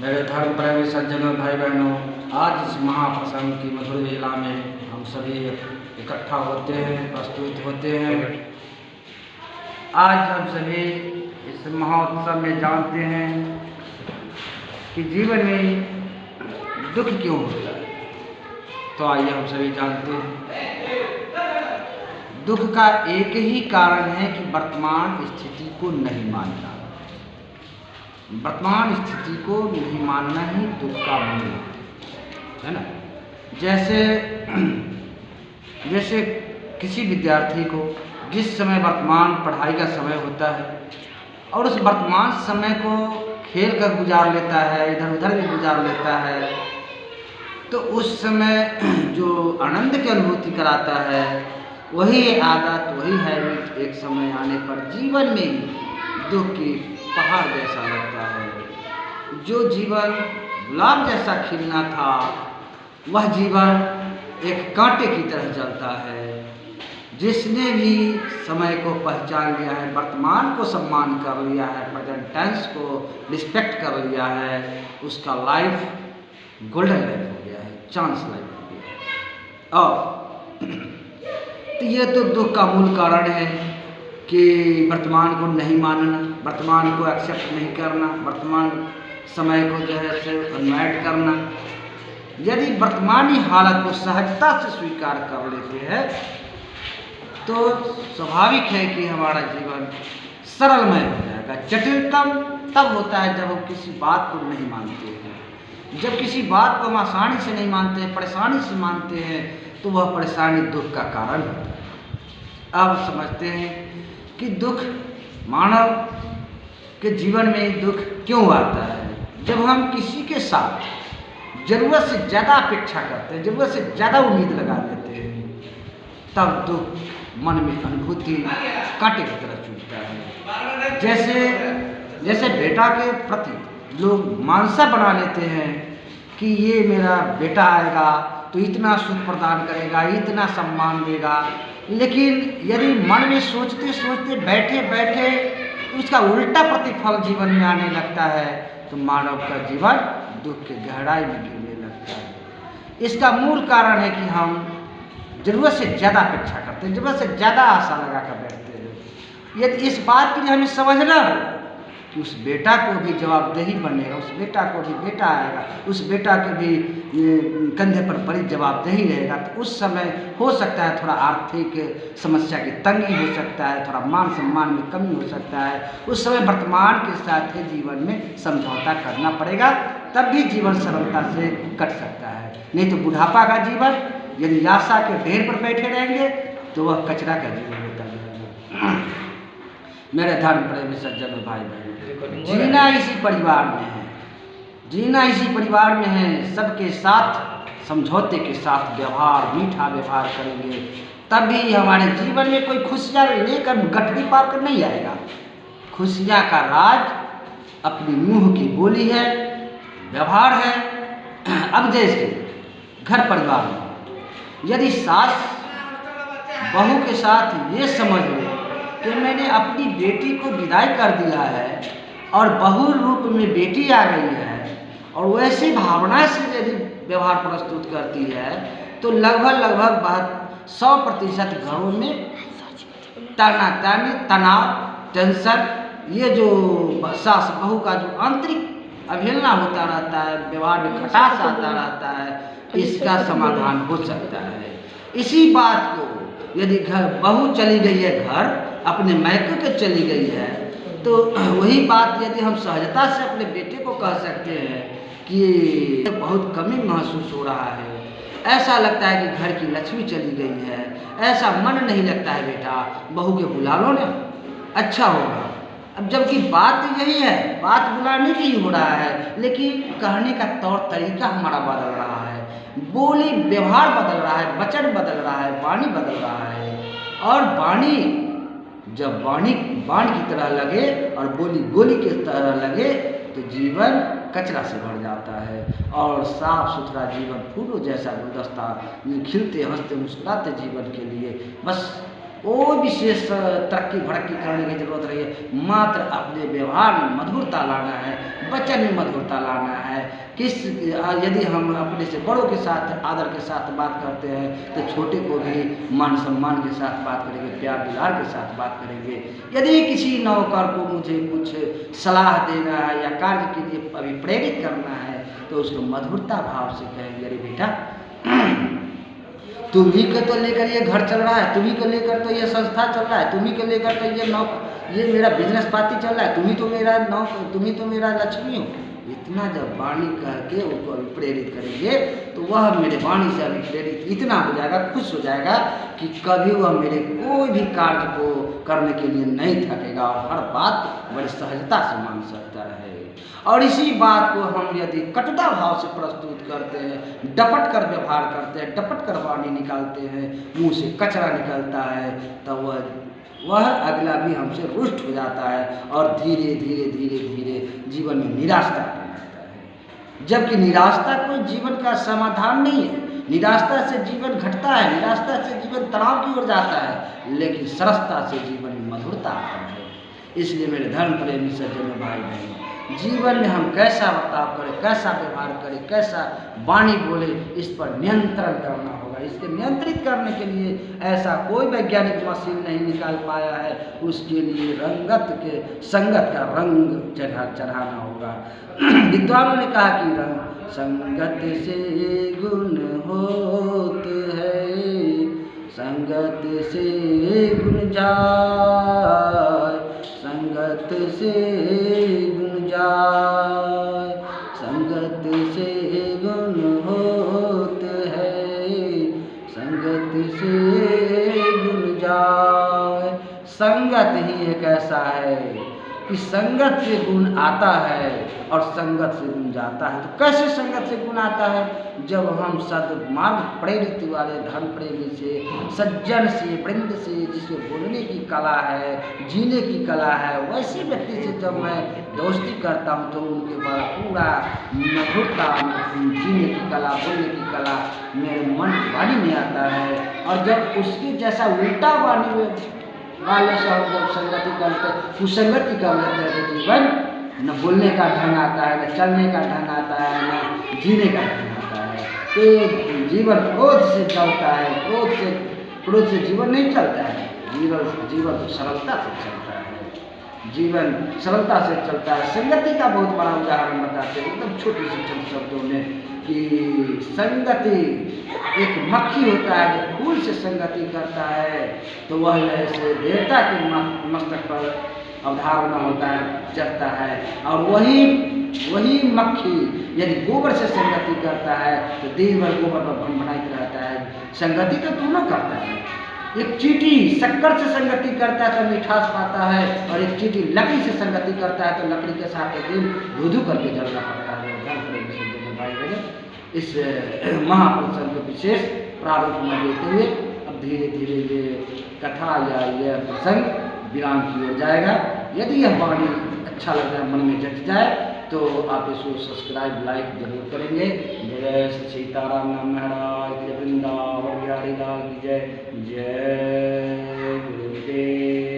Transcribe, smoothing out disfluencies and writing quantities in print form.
मेरे धर्म प्रेमी सज्जनों, भाई बहनों, आज इस महाप्रसंग की मधुर वेला में हम सभी इकट्ठा होते हैं, प्रस्तुत होते हैं। आज हम सभी इस महोत्सव में जानते हैं कि जीवन में दुख क्यों होता है। तो आइए हम सभी जानते हैं। दुख का एक ही कारण है कि वर्तमान स्थिति को नहीं मानना। वर्तमान स्थिति को नहीं मानना ही दुख का मूल है ना। जैसे किसी विद्यार्थी को जिस समय वर्तमान पढ़ाई का समय होता है और उस वर्तमान समय को खेल कर गुजार लेता है, इधर उधर भी गुजार लेता है, तो उस समय जो आनंद की अनुभूति कराता है वही आदत, वही हैबिट एक समय आने पर जीवन में दुख की पहाड़ जैसा लगता है। जो जीवन गुलाब जैसा खिलना था वह जीवन एक कांटे की तरह जलता है। जिसने भी समय को पहचान लिया है, वर्तमान को सम्मान कर लिया है, प्रेजेंट टेंस को रिस्पेक्ट कर लिया है, उसका लाइफ गोल्डन लाइफ हो गया है, चांस लाइफ हो गया है। और तो ये तो दुख का मूल कारण है कि वर्तमान को नहीं मानना, वर्तमान को एक्सेप्ट नहीं करना, वर्तमान समय को जो है से अनवॉइड करना। यदि वर्तमानी हालत को सहजता से स्वीकार कर लेते हैं तो स्वाभाविक है कि हमारा जीवन सरलमय हो जाएगा। जटिलतम तब होता है जब हम किसी बात को नहीं मानते हैं। जब किसी बात को हम आसानी से नहीं मानते हैं, परेशानी से मानते हैं, तो वह परेशानी दुख का कारण होता है। अब समझते हैं कि दुख, मानव के जीवन में दुख क्यों आता है। जब हम किसी के साथ ज़रूरत से ज़्यादा अपेक्षा करते हैं, ज़रूरत से ज़्यादा उम्मीद लगा लेते हैं, तब दुख मन में अनुभूति कांटे की तरह चुभता है। जैसे बेटा के प्रति लोग मानसा बना लेते हैं कि ये मेरा बेटा आएगा तो इतना सुख प्रदान करेगा, इतना सम्मान देगा, लेकिन यदि मन में सोचते सोचते बैठे बैठे उसका उल्टा प्रतिफल जीवन में आने लगता है तो मानव का जीवन दुख के गहराई में गिरने लगता है। इसका मूल कारण है कि हम ज़रूरत से ज़्यादा अपेक्षा करते हैं, ज़रूरत से ज़्यादा आशा लगा कर बैठते हैं। यदि इस बात के लिए हमें समझना हो कि उस बेटा को भी जवाबदेही बनेगा, उस बेटा को भी बेटा आएगा, उस बेटा के भी कंधे पर बड़ी जवाबदेही रहेगा, तो उस समय हो सकता है थोड़ा आर्थिक समस्या की तंगी हो सकता है, थोड़ा मान सम्मान में कमी हो सकता है। उस समय वर्तमान के साथ ही जीवन में समझौता करना पड़ेगा, तब भी जीवन सरलता से कट सकता है। नहीं तो बुढ़ापा का जीवन यदि आशा के ढेर पर बैठे रहेंगे तो वह कचरा का जीवन होता जाएगा। मेरे धर्म प्रेमी सज्जनों, भाई बहनों, जीना इसी परिवार में है, जीना इसी परिवार में है। सबके साथ समझौते के साथ व्यवहार, मीठा व्यवहार करेंगे तभी हमारे जीवन में कोई खुशियाँ लेकर गठरी पार कर नहीं आएगा। खुशियाँ का राज अपनी मुँह की बोली है, व्यवहार है। अब जैसे घर परिवार में यदि सास बहू के साथ ये समझ ले कि मैंने अपनी बेटी को विदाई कर दिया है और बहू रूप में बेटी आ गई है, और वैसी भावना से यदि व्यवहार प्रस्तुत करती है तो लगभग 100% घरों में तानातानी, तनाव, टेंशन, ये जो सास बहू का जो आंतरिक अवहेलना होता रहता है, व्यवहार में खटास आता रहता है, इसका समाधान हो सकता है। इसी बात को यदि बहू चली गई है घर, अपने मायके के चली गई है, तो वही बात यदि हम सहजता से अपने बेटे को कह सकते हैं कि बहुत कमी महसूस हो रहा है, ऐसा लगता है कि घर की लक्ष्मी चली गई है, ऐसा मन नहीं लगता है बेटा, बहू के बुला लो ना, अच्छा होगा। अब जबकि बात यही है, बात बुलाने की ही हो रहा है, लेकिन कहने का तौर तरीका हमारा बदल रहा है, बोली व्यवहार बदल रहा है, वचन बदल रहा है, वाणी बदल रहा है। और वाणी जब वाणी बाण की तरह लगे और बोली गोली की तरह लगे तो जीवन कचरा से भर जाता है, और साफ सुथरा जीवन फूलों जैसा गुलदस्ता, खिलते हंसते मुस्कुराते जीवन के लिए बस कोई विशेष तरक्की भड़क्की करने की जरूरत नहीं है। मात्र अपने व्यवहार में मधुरता लाना है, वचन में मधुरता लाना है। यदि हम अपने से बड़ों के साथ आदर के साथ बात करते हैं तो छोटे को भी मान सम्मान के साथ बात करेंगे, प्यार दुलार के साथ बात करेंगे। यदि किसी नौकर को मुझे कुछ सलाह देना है या कार्य के लिए अभिप्रेरित करना है तो उसको मधुरता भाव से कहेंगे, अरे बेटा तुम्ही को तो लेकर ये घर चल रहा है, तुम्ही को लेकर तो ये संस्था चल रहा है, तुम्ही को लेकर तो ये मेरा बिजनेस पार्टी चल रहा है, तुम्ही तो मेरा लक्ष्मी हो। इतना जब वाणी करके उसको अभिप्रेरित करेंगे तो वह मेरे वाणी से अभिप्रेरित इतना हो जाएगा, खुश हो जाएगा कि कभी वह मेरे कोई भी कार्य को करने के लिए नहीं थकेगा और हर बात बड़ी सहजता से मान सकता है। और इसी बात को हम यदि कटुता भाव से प्रस्तुत करते हैं, डपट कर व्यवहार करते हैं, डपट कर वाणी निकालते हैं, मुंह से कचरा निकलता है, तो वह अगला भी हमसे रुष्ट हो जाता है और धीरे धीरे धीरे धीरे जीवन में निराशा आने लगता है। जबकि निराशा कोई जीवन का समाधान नहीं है। निराशा से जीवन घटता है, निराशा से जीवन तनाव की ओर जाता है, लेकिन सरसता से जीवन में मधुरता आता है। इसलिए मेरे धर्म प्रेमी सज्जनों भाई बहनों, जीवन में हम कैसा बर्ताव करें, कैसा व्यवहार करें, कैसा वाणी बोले, इस पर नियंत्रण करना होगा। इसके नियंत्रित करने के लिए ऐसा कोई वैज्ञानिक मशीन नहीं निकाल पाया है। उसके लिए संगत का रंग चढ़ाना होगा। विद्वानों ने कहा कि रंग संगत से गुण होत है, संगत से गुण जाय, संगत से गुण जाय, संगत से गुण होत है, संगत से गुण जाय। संगत ही एक ऐसा है कि संगत से गुण आता है और संगत से गुण जाता है। तो कैसे संगत से गुण आता है? जब हम सद्मार्ग प्रेरित वाले धर्म प्रेमी से, सज्जन से, वृंद से, जिसमें बोलने की कला है, जीने की कला है, वैसे व्यक्ति से जब मैं दोस्ती करता हूँ तो उनके बाद पूरा मधुरता, जीने की कला, बोलने की कला मेरे मन वाणी में आता है। और जब उसकी जैसा उल्टा वाणी वाले से हम जब संगति करते, कुसंगति कर लेते हैं तो जीवन न बोलने का ढंग आता है, न चलने का ढंग आता है, न जीने का ढंग आता है। तो जीवन क्रोध से चलता है, क्रोध से जीवन नहीं चलता है। जीवन सरलता से चलता है, जीवन सरलता से चलता है। संगति का बहुत बड़ा उदाहरण बताते हैं एकदम छोटी सी चंद शब्दों में कि संगति, एक मक्खी होता है जो फूल से संगति करता है तो वह जैसे देवता के मस्तक पर अवधारणा होता है, चढ़ता है। और वही मक्खी यदि गोबर से संगति करता है तो दिन भर गोबर पर भनभनाइत रहता है। संगति तो दोनों करता है। एक चींटी शक्कर से संगति करता है तो मिठास पाता है, और एक चींटी लकड़ी से संगति करता है तो लकड़ी के साथ एक दिन धू करके जलना पड़ता है। इस महाप्रसंग को विशेष प्रारूप में देते हुए अब धीरे धीरे ये कथा या यह प्रसंग विराम की ओर जाएगा। यदि यह वाणी अच्छा लग जाए, मन में जच जाए तो आप इसको सब्सक्राइब, लाइक जरूर करेंगे। जय श्री सीताराम नाम महाराज, जय वृंदावन बिहारी लाल की जय, जय गुरुदेव।